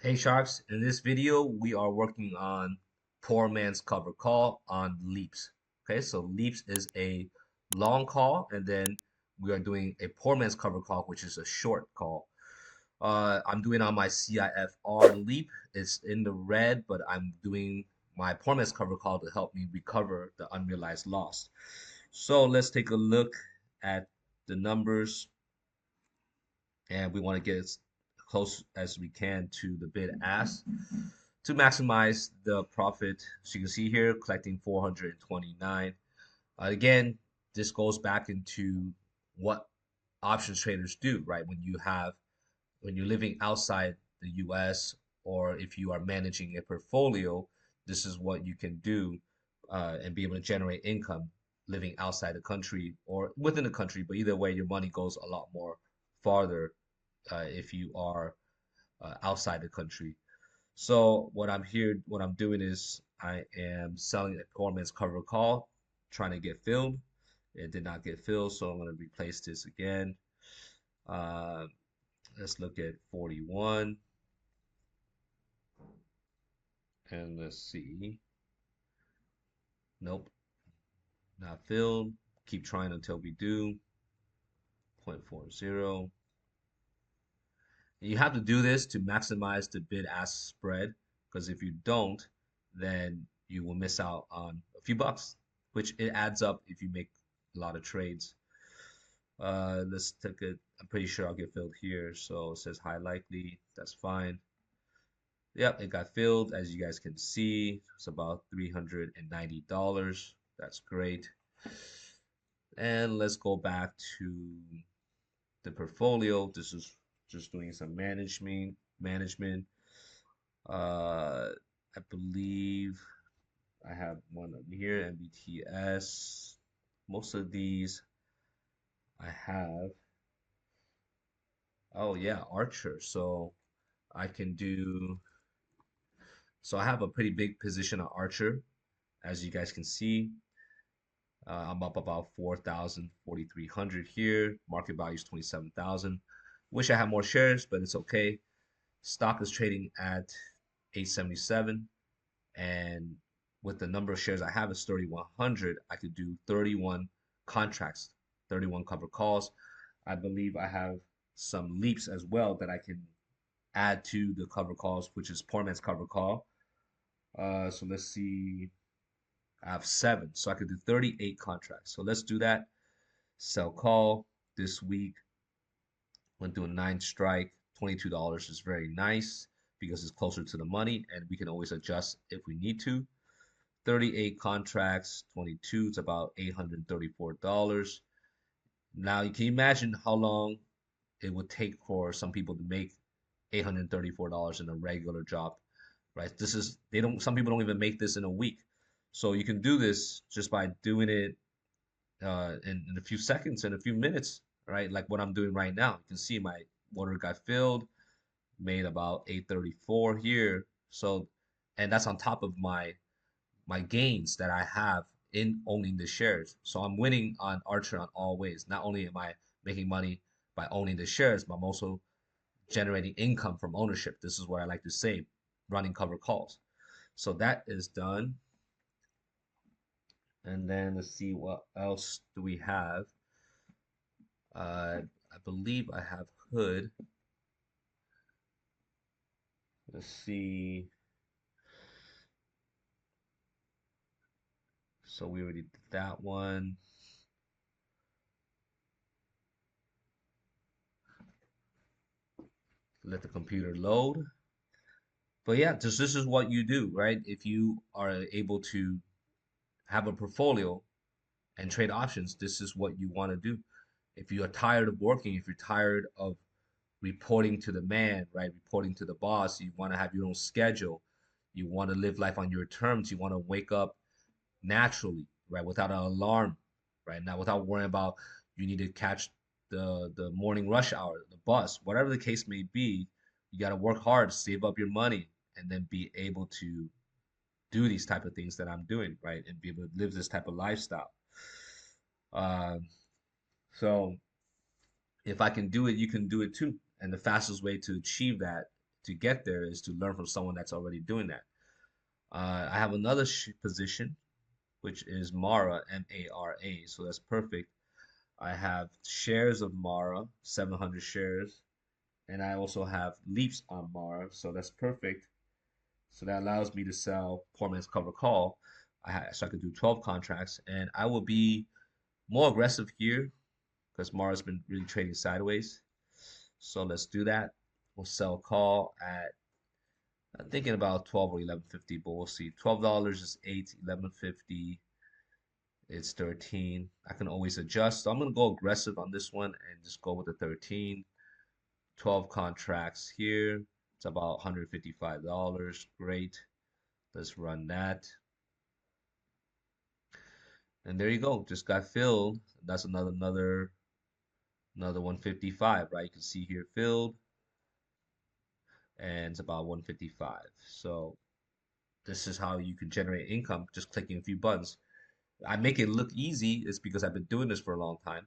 Hey Sharks, in this video we are working on poor man's cover call on leaps. Okay, so leaps is a long call, and then we are doing a poor man's cover call, which is a short call. I'm doing on my CIFR leap. It's in the red, but I'm doing my poor man's cover call to help me recover the unrealized loss. So let's take a look at the numbers, and we want to get as close as we can to the bid ask to maximize the profit. So you can see here, collecting 429. Again, this goes back into what options traders do, right? When you're living outside the US, or if you are managing a portfolio, this is what you can do and be able to generate income living outside the country or within the country. But either way, your money goes a lot more farther if you are outside the country. So what I'm doing is I am selling a poor man's cover call, trying to get filled. It did not get filled, so I'm going to replace this again. Uh, let's look at 41 and let's see. Nope, not filled. Keep trying until we do. 0.40. You have to do this to maximize the bid-ask spread, because if you don't, then you will miss out on a few bucks, which it adds up if you make a lot of trades. Let's take it. I'm pretty sure I'll get filled here. So it says high likely. That's fine. Yep, it got filled. As you guys can see, it's about $390. That's great. And let's go back to the portfolio. This is just doing some management. I believe I have one up here, NBTS. Most of these I have. Oh yeah, Archer. So I can do. So I have a pretty big position on Archer, as you guys can see. I'm up about 4,000, 4,300 here. Market value is 27,000. Wish I had more shares, but it's okay. Stock is trading at 877, and with the number of shares I have is 3,100. I could do 31 contracts, 31 cover calls. I believe I have some leaps as well that I can add to the cover calls, which is poor man's cover call. So let's see. I have seven, so I could do 38 contracts. So let's do that. Sell call this week. Went through a 9 strike. $22 is very nice because it's closer to the money, and we can always adjust if we need to. 38 contracts, 22, it's about $834. Now you can imagine how long it would take for some people to make $834 in a regular job, right? This is they don't some people don't even make this in a week. So you can do this just by doing it in a few seconds, in a few minutes, right? Like what I'm doing right now. You can see my order got filled, made about 834 here. So, and that's on top of my gains that I have in owning the shares. So I'm winning on Archer on all ways. Not only am I making money by owning the shares, but I'm also generating income from ownership. This is what I like to say, running cover calls. So that is done. And then let's see what else do we have. I believe I have Hood. Let's see. So we already did that one. Let the computer load. But yeah, just this is what you do, right? If you are able to have a portfolio and trade options, this is what you want to do. If you are tired of working, if you're tired of reporting to the man, right? Reporting to the boss, you want to have your own schedule. You want to live life on your terms. You want to wake up naturally, right? Without an alarm, right? Now, without worrying about you need to catch the morning rush hour, the bus, whatever the case may be. You got to work hard, save up your money, and then be able to do these type of things that I'm doing, right? And be able to live this type of lifestyle. Um, so if I can do it, you can do it too. And the fastest way to achieve that to get there is to learn from someone that's already doing that. I have another position, which is Mara, MARA. So that's perfect. I have shares of Mara, 700 shares, and I also have leaps on Mara, so that's perfect. So that allows me to sell poor man's cover call. So I could do 12 contracts, and I will be more aggressive here because Mara's been really trading sideways. So let's do that. We'll sell call at I'm thinking about 12 or 11.50, but we'll see. $12 is 8, 11.50 it's 13. I can always adjust. So I'm gonna go aggressive on this one and just go with the 13. 12 contracts here. It's about $155. Great. Let's run that. And there you go. Just got filled. That's another 155, right? You can see here filled, and it's about 155. So this is how you can generate income just clicking a few buttons. I make it look easy. It's because I've been doing this for a long time.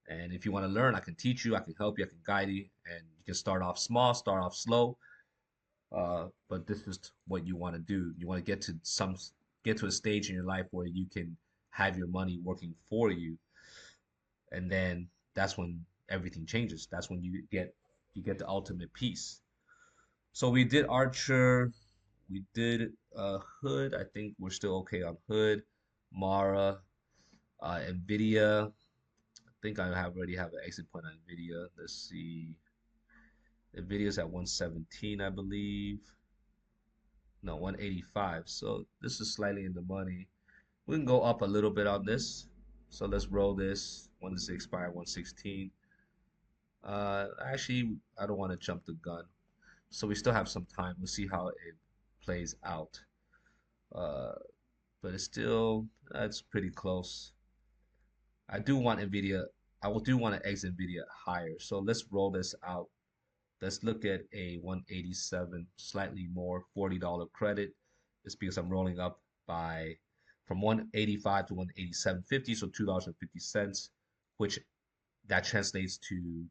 And if you want to learn, I can teach you, I can help you, I can guide you, and you can start off small, start off slow. But this is what you want to do. You want to get to a stage in your life where you can have your money working for you, and then that's when everything changes. That's when you get the ultimate peace. So we did Archer, we did Hood. I think we're still okay on Hood, Mara, NVDA. I think already have an exit point on NVIDIA. Let's see. NVIDIA's at 117, I believe. No, 185. So this is slightly in the money. We can go up a little bit on this. So let's roll this. When does it expire? 116. Actually, I don't want to jump the gun. So we still have some time. We'll see how it plays out. Uh, but it's pretty close. I do want NVIDIA. Do want to exit NVIDIA higher. So let's roll this out. Let's look at a 187, slightly more, $40 credit. It's because I'm rolling up by from 185 to 187.50, so $2.50, which that translates to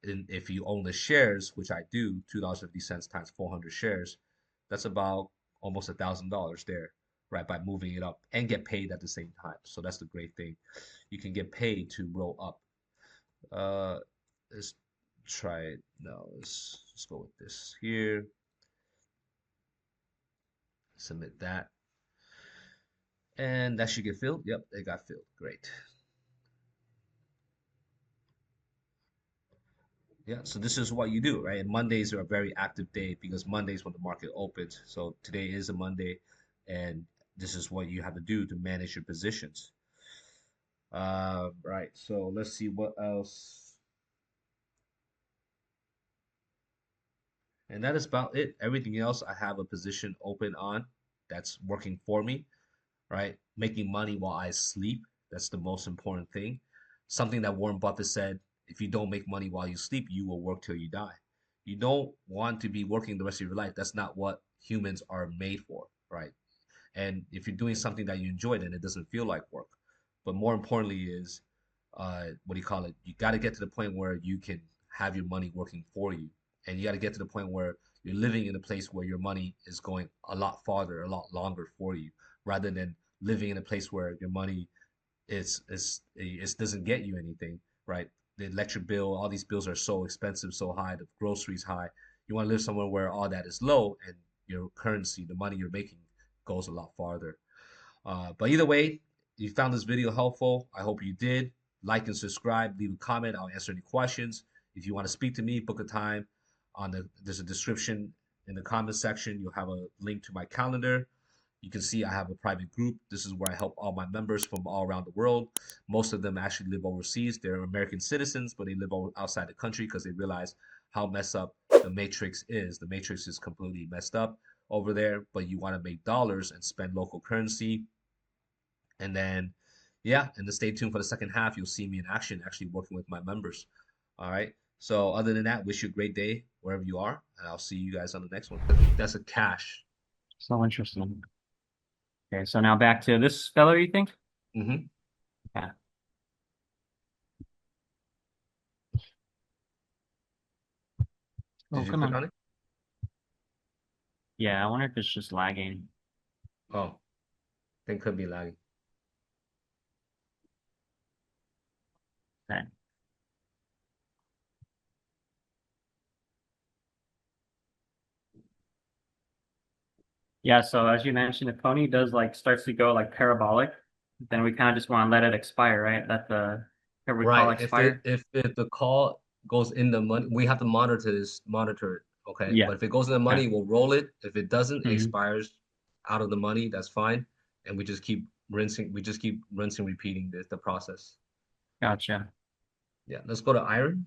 if you own the shares, which I do, $2.50 times 400 shares, that's about almost $1,000 there, right? By moving it up and get paid at the same time. So that's the great thing. You can get paid to roll up. Let's try it. No, let's go with this here. Submit that. And that should get filled. Yep, it got filled. Great. Yeah, so this is what you do, right? And Mondays are a very active day because Mondays when the market opens. So today is a Monday, and this is what you have to do to manage your positions. Right. So let's see what else. And that is about it. Everything else I have a position open on that's working for me, right? Making money while I sleep. That's the most important thing. Something that Warren Buffett said, if you don't make money while you sleep, you will work till you die. You don't want to be working the rest of your life. That's not what humans are made for, right? And if you're doing something that you enjoy, then it doesn't feel like work. But more importantly is, what do you call it? You got to get to the point where you can have your money working for you. And you got to get to the point where you're living in a place where your money is going a lot farther, a lot longer for you, rather than living in a place where your money is doesn't get you anything, right? The electric bill, all these bills are so expensive, so high, the groceries high. You want to live somewhere where all that is low and your currency, the money you're making, goes a lot farther. But either way, you found this video helpful. I hope you did. Like and subscribe. Leave a comment. I'll answer any questions. If you want to speak to me, book a time. There's a description in the comment section. You'll have a link to my calendar. You can see I have a private group. This is where I help all my members from all around the world. Most of them actually live overseas. They're American citizens, but they live outside the country because they realize how messed up the matrix is. The matrix is completely messed up over there, but you want to make dollars and spend local currency. And then, yeah, and then stay tuned for the second half. You'll see me in action, actually working with my members. All right. So other than that, wish you a great day wherever you are, and I'll see you guys on the next one. That's a cash. So interesting. Okay, so now back to this speller, you think? Mm-hmm. Yeah. Did Oh, you come click on. on it? Yeah, I wonder if it's just lagging. Oh, then could be lagging. Okay. Yeah, so as you mentioned, if Pony does like starts to go like parabolic, then we kind of just want to let it expire, right? Let the every call Right. If it expire. if the call goes in the money, we have to monitor it. Okay. Yeah. But if it goes in the Okay. money, we'll roll it. If it doesn't, it Hmm. expires out of the money, that's fine. And we just keep rinsing, repeating the process. Gotcha. Yeah. Let's go to iron.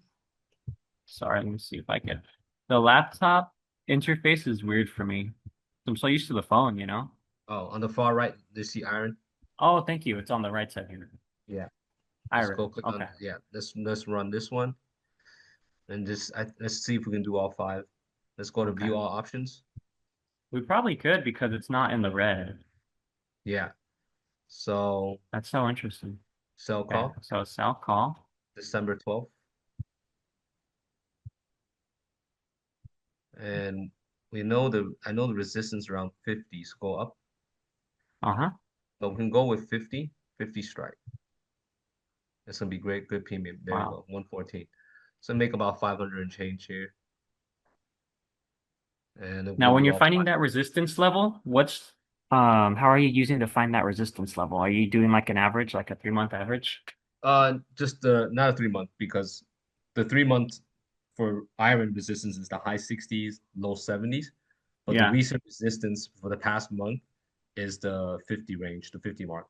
Sorry, let me see if I can. The laptop interface is weird for me. I'm so used to the phone, you know? Oh, on the far right, you see iron. Oh, thank you. It's on the right side here. Yeah. Let's go Iron. click on Okay. yeah. Let's run this one and let's see if we can do all five. Let's go to Okay. view all options. We probably could because it's not in the red. Yeah. So That's so interesting. sell Okay. call So sell call. December 12th. And I know the resistance around 50, so go up. Uh-huh. But we can go with 50 strike. It's gonna be great, good premium. There you Wow. go, 114. So make about 500 and change here. And then Now, we'll when do you're all finding five. that resistance level, how are you using to find that resistance level? Are you doing like an average, like a 3-month average? Just not a 3 month because the 3 month for iron resistance is the high 60s, low 70s. But the Yeah. recent resistance for the past month is the 50 range, the 50 mark.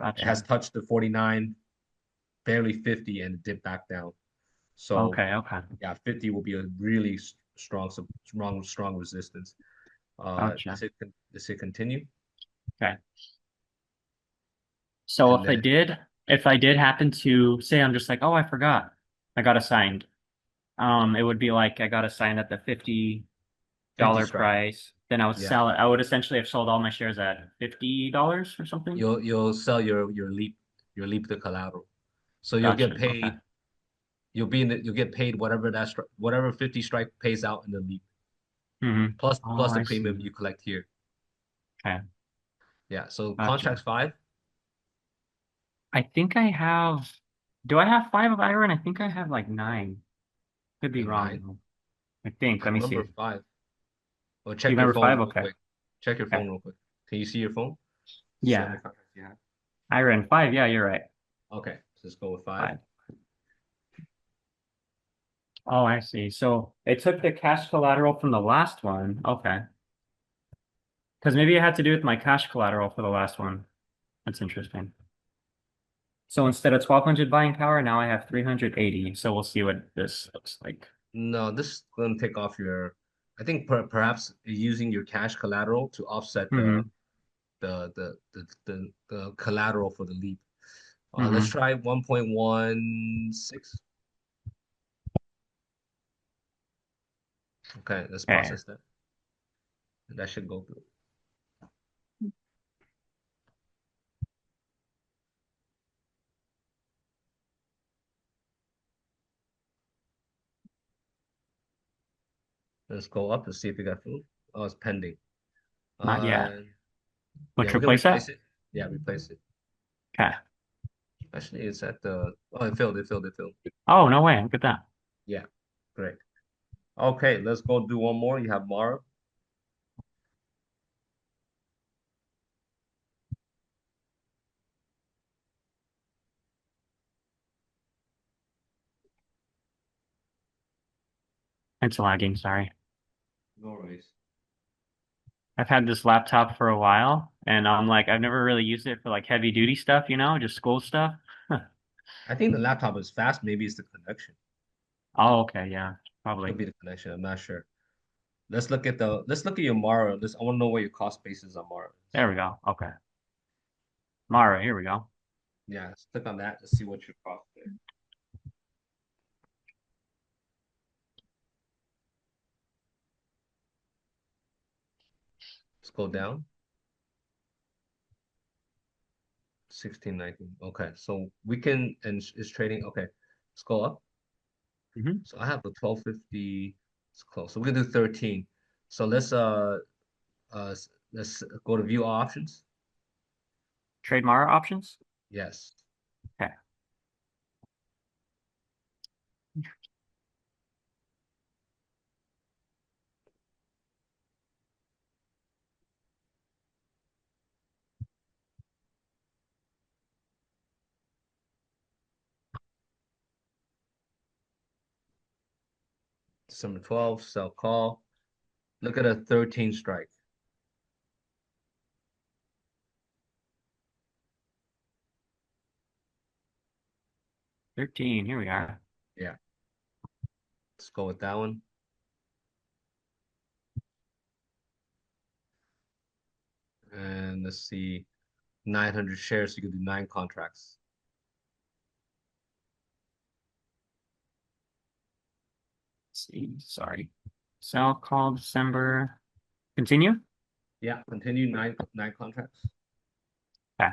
It has Gotcha. touched the 49, barely 50, and dipped back down. So Okay. Okay. yeah, 50 will be a really strong resistance. Gotcha. Let's say continue, Okay. So and then if I did happen to say I'm just like, oh, I forgot, I got assigned. It would be like I got assigned at the50 $50 strike. price. Then I would Yeah, sell it. I would essentially have sold all my shares at $50 or something. you'll sell your leap the collateral. So you'll get Gotcha. Okay. paid. You'll get paid whatever 50 strike pays out in the leap Hmm. Oh, plus the I premium see. you collect here. Okay. Yeah. So Gotcha. contracts five, I think I have. Do I have 5 of iron? I think I have like 9. Could be like wrong nine. though. I think. I Let me remember see. five. Or You check your remember phone 5? real Okay. quick. Check your Okay. phone real quick. Can you see your phone? See how many Yeah. contracts you have. Iron 5. Yeah, you're right. Okay, so let's go with five. 5. Oh, I see. So it took the cash collateral from the last one. Okay. Because maybe it had to do with my cash collateral for the last one. That's interesting. So instead of 1200 buying power, now I have 380. So we'll see what this looks like. No, this is going to take off your. I think perhaps using your cash collateral to offset Mm-hmm. the collateral for the leap. Let's Mm-hmm. try 1.16. Okay, let's Okay. process that. That should go through. Let's go up to see if it got through. Oh, it's pending. Not yet. Uh, yeah, Let's we can replace replace that. it. Yeah, replace it. Okay. Actually, it's at the. Oh, it filled. It filled. It filled. Oh, no way. Look at that. Yeah, great. Okay, let's go do one more. You have Mara. It's lagging. Sorry. No worries. I've had this laptop for a while and I'm like, I've never really used it for like heavy duty stuff, just school stuff. I think the laptop is fast. Maybe it's the connection. Oh, okay. Yeah, probably. Could be the connection. I'm not sure. Let's look at your Mara. I want to know what your cost basis on Mara is. There we go. Okay. Mara, here we go. Yeah, let's click on that. Let's see what your cost is. Let's go down. 1619. Okay, so we can and it's trading. Okay, let's go up. Hmm. So I have the 1250. It's close. So we can do 13. So let's go to view all options. Trade Mara options? Yes. Okay. December 12th, sell call. Look at a 13 strike. 13. Here we are. Yeah. Let's go with that one. And let's see, 900 shares. So you can do 9 contracts. Let's see. Sorry. Sell call December. Continue? Yeah. Continue 9 contracts. Okay.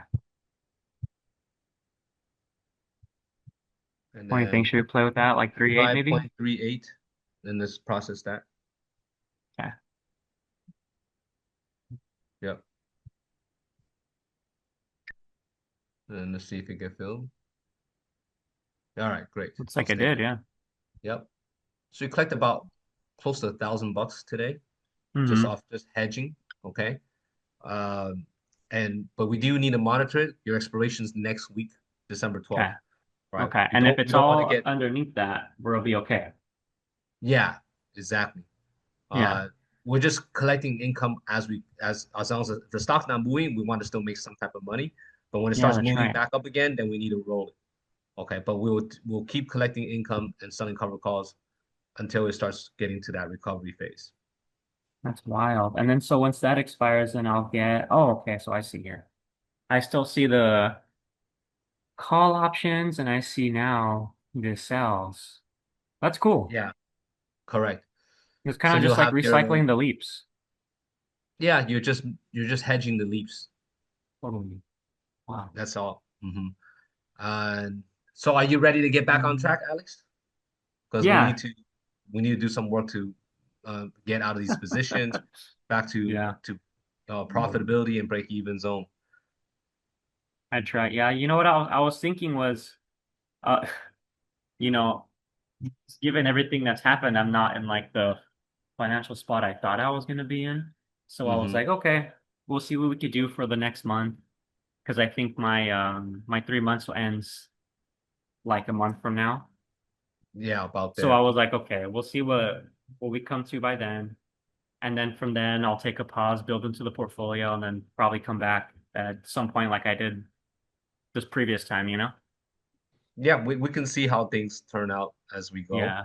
And What do you think? then Should we play with that? Like 3-8 maybe? 5.38. Then let's process that. Okay. Yep. And then let's see if it get filled. All right, great. Looks like Let's I take did, it. yeah. Yep. So you collect about close to $1,000 today, just Mm-hmm. off just hedging. Okay. Um, but we do need to monitor it. Your expiration's next week, December Okay. 12th. Right. Okay. We And if don't we it's don't want to all get underneath that, we'll be okay. yeah, exactly. Yeah. Uh, we're just collecting income as long as the stock's not moving, we want to still make some type of money. But when it Yeah, starts that's moving right. back up again, then we need to roll it. Okay, but we'll keep collecting income and selling cover calls until it starts getting to that recovery phase. That's wild. And then so once that expires, then I'll get, oh, okay. So I see here. I still see the call options and I see now the sells. That's cool. Yeah, correct. It's kind So of you'll just like have your recycling the leaps. yeah, you're just hedging the leaps. Totally. Wow. That's all. And so are you ready to get back on Mm. track, Alex? Because Yeah. we need to do some work to get out of these positions back Yeah. to profitability and break even zone. I try. Yeah. You know what I was thinking was, uh, you know, given everything that's happened, I'm not in like the financial spot I thought I was going to be in. So I was Hmm. like, okay, we'll see what we could do for the next month. Because I think my 3 months ends like a month from now. Yeah, about So I there. was like, okay, we'll see what we come to by then. And then from then I'll take a pause, build into the portfolio, and then probably come back at some point like I did this previous time, you know? Yeah, we can see how things turn out as we go. Yeah,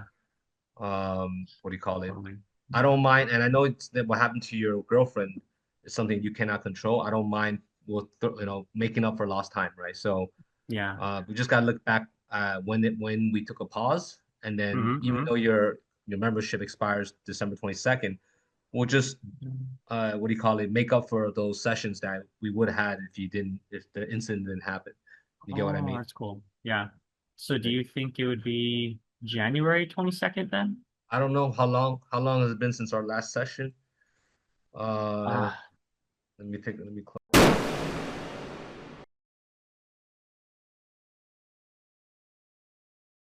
What do you call it? totally. I don't mind, and I know it's that what happened to your girlfriend is something you cannot control. I don't mind making up for lost time, right? So Yeah. we just gotta look back when we took a pause, and then even Mm-hmm. though your membership expires December 22nd, we'll just what do you call it? Make up for those sessions that we would have had if the incident didn't happen. You get what I Oh, mean? that's cool. Yeah. So do Okay. you think it would be January 22nd then? I don't know how long has it been since our last session. Uh, Ah, let me close.